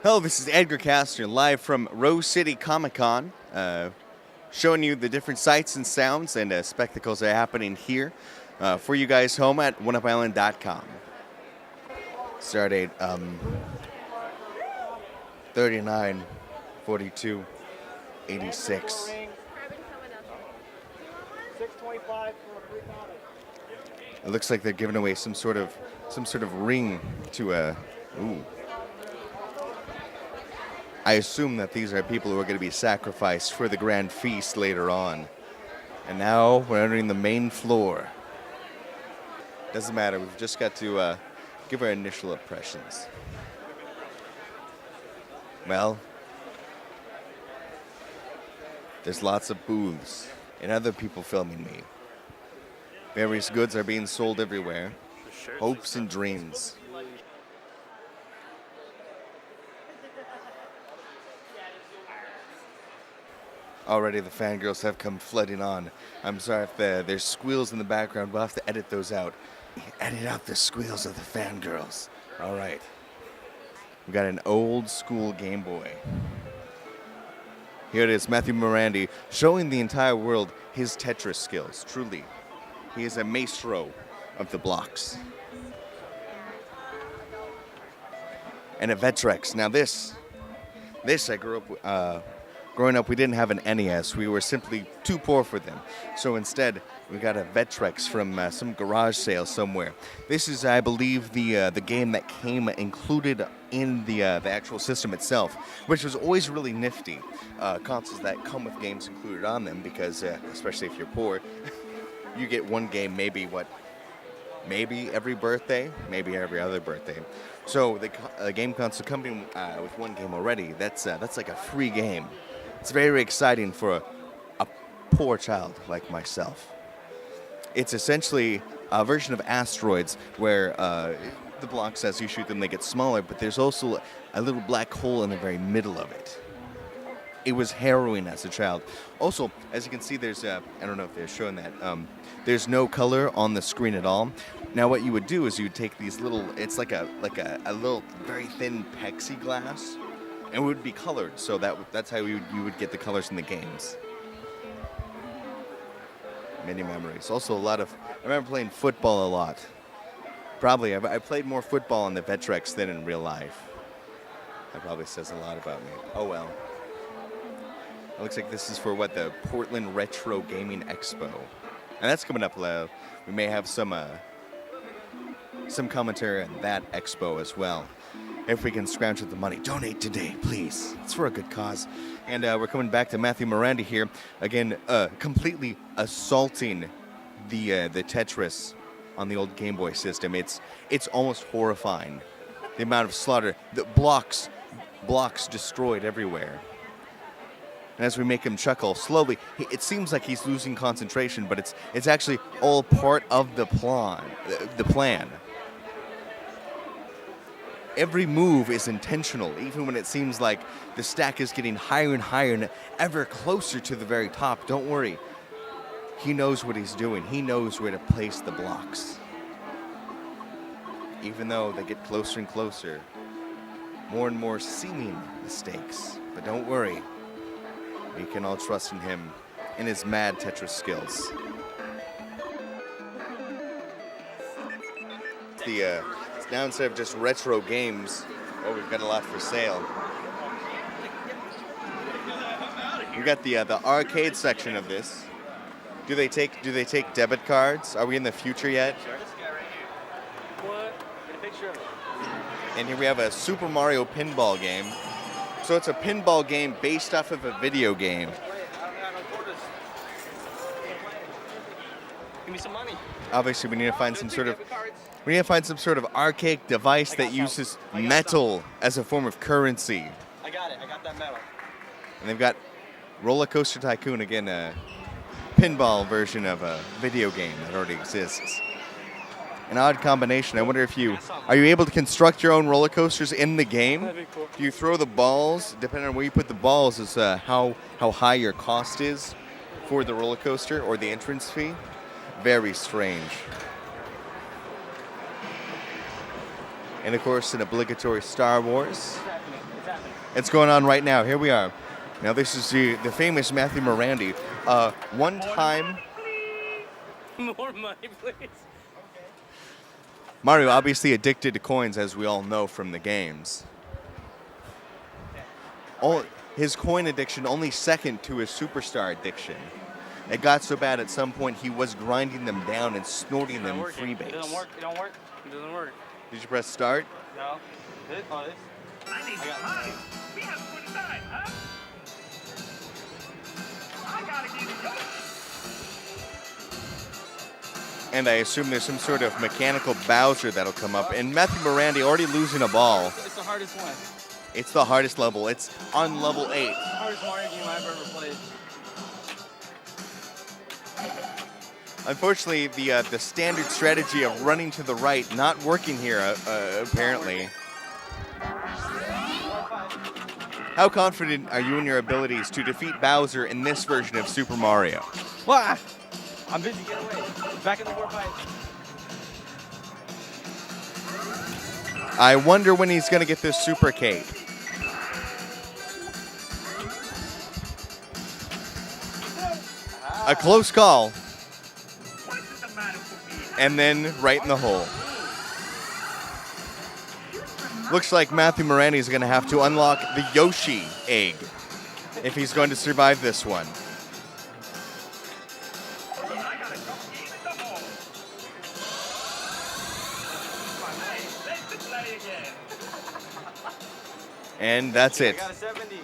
Hello, this is Edger Kastner, live from Rose City Comic Con, showing you the different sights and sounds and spectacles that are happening here for you guys home at oneupisland.com. Start date 39, 42, 86. It looks like they're giving away some sort of ring to a. Ooh. I assume that these are people who are going to be sacrificed for the grand feast later on. And now we're entering the main floor. Doesn't matter, we've just got to give our initial impressions. Well, there's lots of booths and other people filming me. Various goods are being sold everywhere. Hopes and dreams. Already the fangirls have come flooding on. I'm sorry if there's squeals in the background. We'll have to edit those out. Edit out the squeals of the fangirls. All right. We got an old school Game Boy. Here it is, Matthew Morandi, showing the entire world his Tetris skills. Truly, he is a maestro of the blocks. And a Vectrex. Now this I grew up. Growing up, we didn't have an NES. We were simply too poor for them. So instead, we got a Vectrex from some garage sale somewhere. This is, I believe, the game that came included in the actual system itself, which was always really nifty. Consoles that come with games included on them, because especially if you're poor, you get one game maybe every birthday, maybe every other birthday. So the game console coming with one game already, that's like a free game. It's very exciting for a poor child like myself. It's essentially a version of Asteroids where the blocks, as you shoot them, they get smaller, but there's also a little black hole in the very middle of it. It was harrowing as a child. Also, as you can see, there's I don't know if they're showing that. There's no color on the screen at all. Now, what you would do is you would take these little. It's like a little very thin plexiglass, and it would be colored. So that's how you would get the colors in the games. Many memories. Also, I remember playing football a lot. Probably, I played more football on the Vectrex than in real life. That probably says a lot about me. Oh well. It looks like this is for the Portland Retro Gaming Expo, and that's coming up. We may have some commentary on that expo as well, if we can scrounge up the money. Donate today, please. It's for a good cause. And we're coming back to Matthew Morandi here again, completely assaulting the Tetris on the old Game Boy system. It's almost horrifying, the amount of slaughter, the blocks destroyed everywhere. And as we make him chuckle slowly, it seems like he's losing concentration, but it's actually all part of the plan. Every move is intentional, even when it seems like the stack is getting higher and higher and ever closer to the very top. Don't worry. He knows what he's doing. He knows where to place the blocks. Even though they get closer and closer, more and more seeming mistakes. But don't worry. We can all trust in him, in his mad Tetris skills. Now instead of just retro games, we've got a lot for sale. We got the arcade section of this. Do they take debit cards? Are we in the future yet? And here we have a Super Mario pinball game. So it's a pinball game based off of a video game. Give me some money. Obviously, we need to find some sort of archaic device that uses metal as a form of currency. I got it. I got that metal. And they've got Roller Coaster Tycoon, again, a pinball version of a video game that already exists. An odd combination. I wonder if are you able to construct your own roller coasters in the game? That'd be cool. Do you throw the balls? Depending on where you put the balls is how high your cost is for the roller coaster or the entrance fee. Very strange. And of course, an obligatory Star Wars. It's going on right now. Here we are. Now this is the famous Matthew Morandi. One time, More money, please. Mario obviously addicted to coins, as we all know from the games. His coin addiction only second to his superstar addiction. It got so bad at some point he was grinding them down and snorting them freebase. It doesn't work. It don't work. It doesn't work. Did you press start? No. This? Oh, this? I need time. We have 29, huh? I gotta get it going. And I assume there's some sort of mechanical Bowser that'll come up. And Matthew Morandi already losing a ball. It's the hardest one. It's the hardest level. It's on level 8. It's the hardest Mario game I've ever played. Unfortunately, the standard strategy of running to the right not working here, apparently. How confident are you in your abilities to defeat Bowser in this version of Super Mario? What? I'm busy. Get away. Back in the war fight. I wonder when he's going to get this Super Cape. A close call. And then right in the hole. Looks like Matthew Morandi is going to have to unlock the Yoshi egg if he's going to survive this one. And that's it. I got a 70.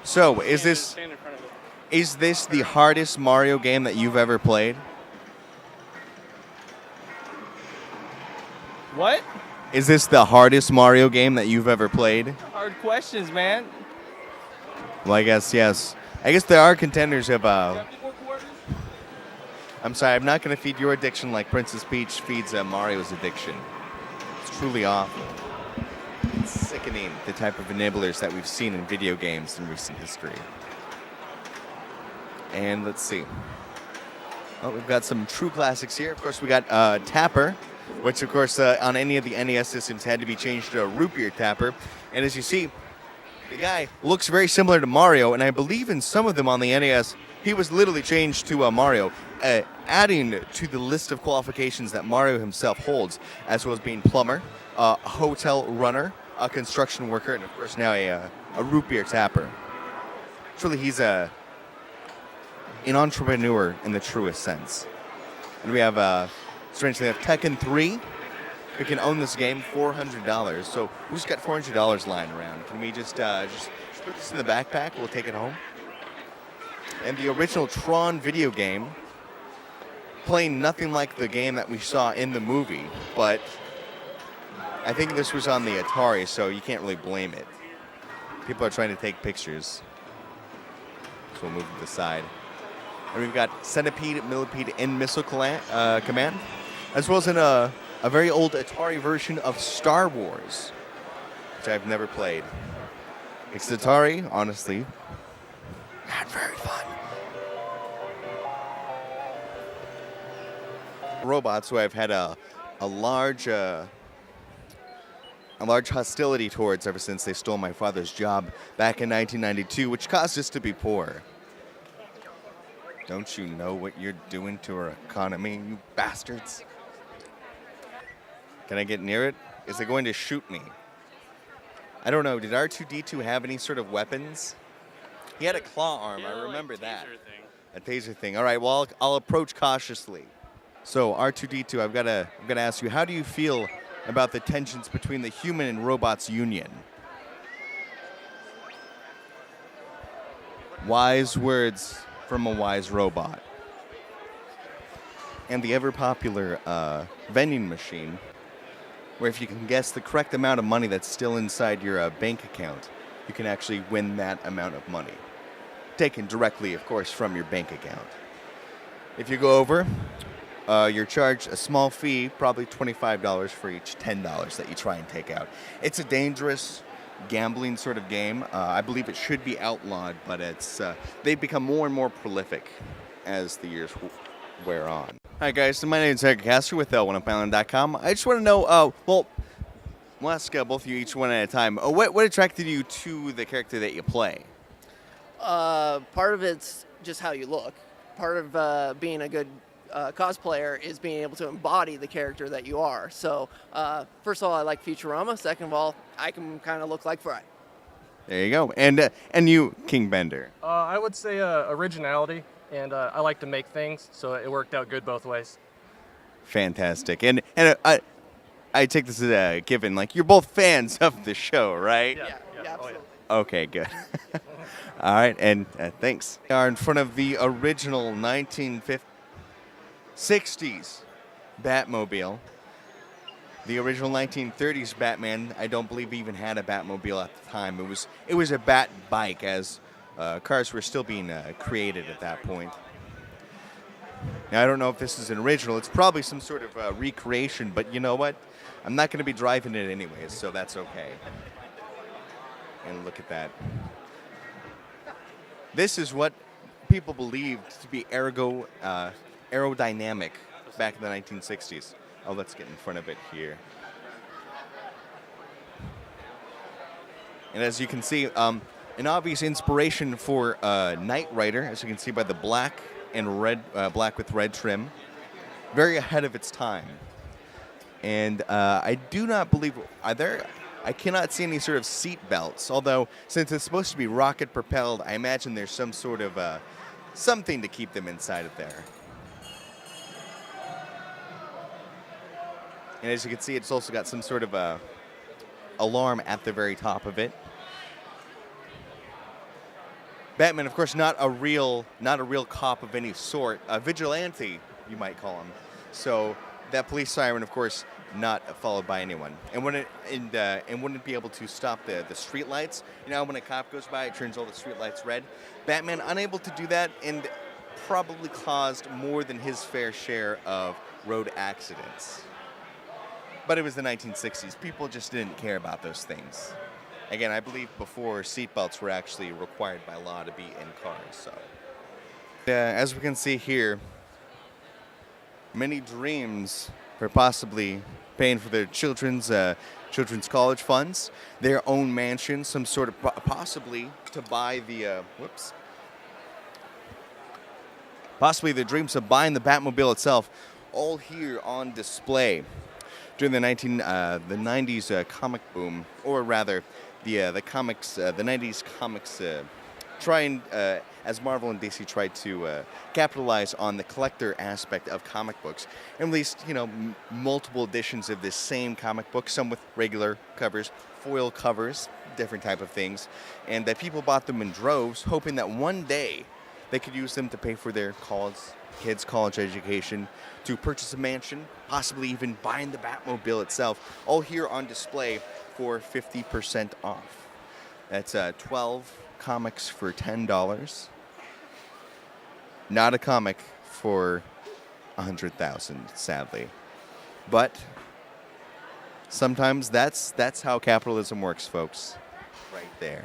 So, is this the hardest Mario game that you've ever played? What? Is this the hardest Mario game that you've ever played? Hard questions, man. Well, I guess, yes. I guess there are contenders of, I'm sorry, I'm not going to feed your addiction like Princess Peach feeds Mario's addiction. It's truly awful. It's sickening, the type of enablers that we've seen in video games in recent history. And let's see. Well, we've got some true classics here. Of course, we got Tapper, which, of course, on any of the NES systems had to be changed to a root beer tapper. And as you see, the guy looks very similar to Mario, and I believe in some of them on the NES, he was literally changed to Mario, adding to the list of qualifications that Mario himself holds, as well as being plumber, a hotel runner, a construction worker, and, of course, now a root beer tapper. Truly, he's an entrepreneur in the truest sense. And we have, strangely enough, Tekken 3. We can own this game, $400. So who's got $400 lying around? Can we just put this in the backpack? We'll take it home. And the original Tron video game, playing nothing like the game that we saw in the movie, but I think this was on the Atari, so you can't really blame it. People are trying to take pictures. So we'll move to the side. And we've got Centipede, Millipede, and Missile Command, as well as in a very old Atari version of Star Wars, which I've never played. It's Atari, honestly, not very fun. Robots who I've had a large hostility towards ever since they stole my father's job back in 1992, which caused us to be poor. Don't you know what you're doing to our economy, you bastards? Can I get near it? Is it going to shoot me? I don't know. Did R2-D2 have any sort of weapons? He had a claw arm. I remember that. A taser thing. All right. Well, I'll approach cautiously. So R2-D2, I've got to ask you, how do you feel about the tensions between the human and robots union? Wise words from a wise robot. And the ever-popular vending machine, where if you can guess the correct amount of money that's still inside your bank account, you can actually win that amount of money. Taken directly, of course, from your bank account. If you go over, you're charged a small fee, probably $25 for each $10 that you try and take out. It's a dangerous gambling sort of game. I believe it should be outlawed, but they've become more and more prolific as the years wear on. Hi guys, so my name is Edger Kastner with 1UpIsland.com. I just want to know, well, We'll ask both of you each one at a time. What attracted you to the character that you play? Part of it's just how you look. Part of being a good cosplayer is being able to embody the character that you are. So, first of all, I like Futurama. Second of all, I can kind of look like Fry. There you go. And you, King Bender. I would say originality, and I like to make things, so it worked out good both ways. Fantastic. And I take this as a given. Like, you're both fans of the show, right? Yeah, absolutely. Okay, good. All right, and thanks. We are in front of the original 1960s Batmobile. The original 1930s Batman, I don't believe even had a Batmobile at the time. It was a Bat bike, as cars were still being created at that point. Now, I don't know if this is an original. It's probably some sort of recreation, but you know what? I'm not going to be driving it anyways, so that's okay. And look at that. This is what people believed to be aerodynamic back in the 1960s. Oh, let's get in front of it here. And as you can see, an obvious inspiration for Knight Rider, as you can see by the black and red, black with red trim. Very ahead of its time. And I do not believe, I cannot see any sort of seat belts, although since it's supposed to be rocket propelled, I imagine there's some sort of something to keep them inside of there. And as you can see, it's also got some sort of alarm at the very top of it. Batman, of course, not a real cop of any sort, a vigilante, you might call him. So that police siren, of course, not followed by anyone, and wouldn't be able to stop the street lights. You know, when a cop goes by, it turns all the street lights red. Batman, unable to do that, and probably caused more than his fair share of road accidents. But it was the 1960s. People just didn't care about those things. Again, I believe before seatbelts were actually required by law to be in cars. So, as we can see here, many dreams for possibly paying for their children's college funds, their own mansion, some sort of possibly to buy the possibly the dreams of buying the Batmobile itself, all here on display during the 90s comic boom, or rather the comics, the 90s comics, as Marvel and DC tried to capitalize on the collector aspect of comic books, and released, multiple editions of this same comic book, some with regular covers, foil covers, different type of things, and that people bought them in droves, hoping that one day they could use them to pay for their kids' college education, to purchase a mansion, possibly even buying the Batmobile itself, all here on display for 50% off. That's 12 comics for $10. Not a comic for $100,000, sadly. But sometimes that's how capitalism works, folks. Right there.